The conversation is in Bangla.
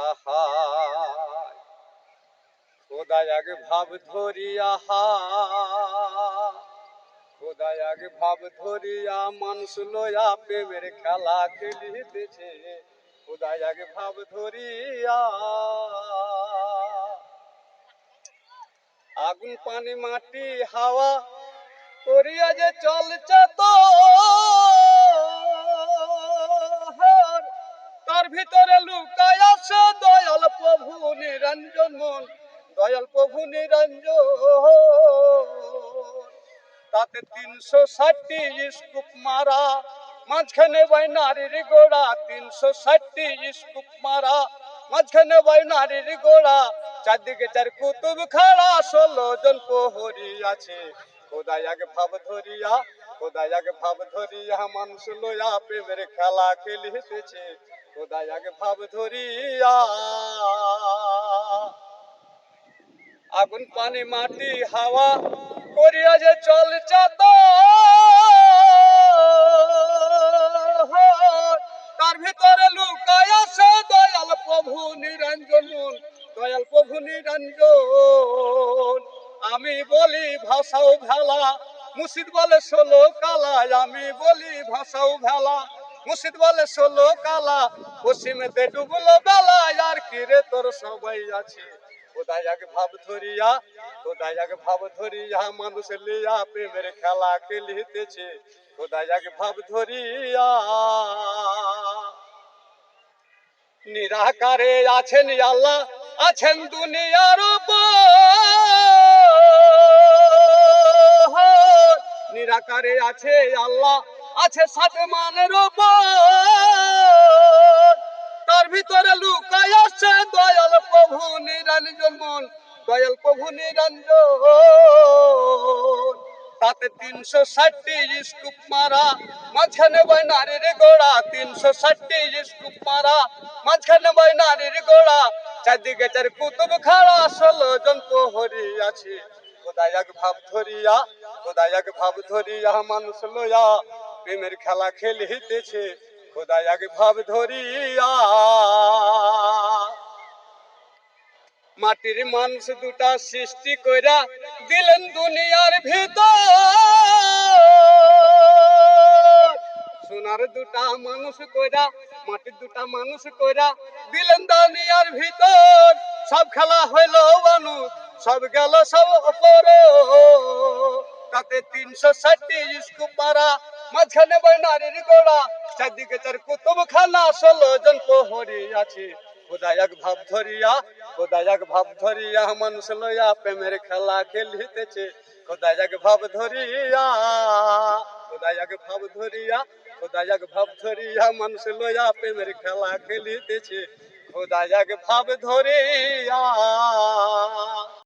আহা খোদায় আগে ভাব ধরিয়া খোদায় আগে ভাব ধরিয়া মানুষ লয়া প্রেমের খেলা খেলিতেছে। খোদায় আগে ভাব ধরিয়া আগুন পানি মাটি হাওয়া করিয়া যে চলছে তো তার ভিতরে লুকায় আছে দয়াল প্রভু নিরঞ্জন মন, দয়াল প্রভু নিরঞ্জন। তাতে 360টি স্কুপ মারা, মাঝখানে বাইনারির গোড়া। 360টি স্কুপ মারা, মাঝখানে বাইনারির গোড়া। চারদিকে চার কুতুব খাড়া, 16 জন প্রহরী আছে। খোদায় আগে ভাব ধরিয়া, খোদায় আগে ভাব ধরিয়া মানুষ লইয়া প্রেমের খেলা খেলিতেছে। খোদায় আগে ভাব ধরিয়া আগুন পানি মাটি হাওয়া করিয়া যে চলছে তো তার ভিতরে লুকায় আছে দয়াল প্রভু নিরঞ্জন মন, দয়াল প্রভু নিরঞ্জন। আমি বলি ভাষাও ভেলা, মুর্শিদ বলে 16 কালা। আমি বলি ভাষাও ভেলা, মুর্শিদ বলে 16 কালা। পশ্চিমেতে ডুবলো বেলা, আর কি রে তোর সবাই আছে। খোদায় আগে ভাব ধরিয়া, খোদায় আগে ভাব ধরিয়া মানুষ লিয়া প্রেমের খেলা খেলিতেছে। খোদায় আগে ভাব ধরিয়া নিরাকারে আছেন আল্লাহ, আছেন দুনিয়ার উপর। নিরাকারে আছে আল্লাহ, আছে 7 মানের উপর। তার ভিতরে লুকায় আছে দয়াল প্রভু নিরঞ্জন মন, দয়াল প্রভু নিরঞ্জন। তাতে 360টি স্কুপ মারা, মাঝখানে বাইনারির গোড়া। 360টি স্কুপ মারা, মাঝখানে বাইনারির গোড়া। চারদিকে চার কুতুব খাড়া, 16 জন প্রহরী আছে। খোদায় আগে ভাব ধরিয়া, খোদায় আগে ভাব ধরিয়া মানুষ লয়া প্রেমের খেলা খেলিতেছে। খোদায় আগে ভাব ধরিয়া মাটির মানুষ দুটা সৃষ্টি কইরা দিলেন দুনিয়ার ভিতর। সোনার দুটা মানুষ কইরা, মাটির দুটা মানুষ কইরা দিলেন দুনিয়ার ভিতর। সব খেলা হইল মানুষ, সব গেল সব ওপরে। তাতে 360টি স্কুপ মারা, মাঝখানে বাইনারির গোড়া। চারদিকে চার কুতুব খানা, 16 জন প্রহরী আছে। খোদায় আগে ভাব ধরিয়া, খোদায় আগে ভাব ধরিয়া মানুষ লইয়া প্রেমের খেলা খেলিতেছে। খোদায় আগে ভাব ধরিয়া, খোদায় আগে ভাব ধরিয়া, খোদায় আগে ভাব ধরিয়া মানুষ লইয়া প্রেমের খেলা খেলিতেছে। খোদায় আগে ভাব ধরিয়া।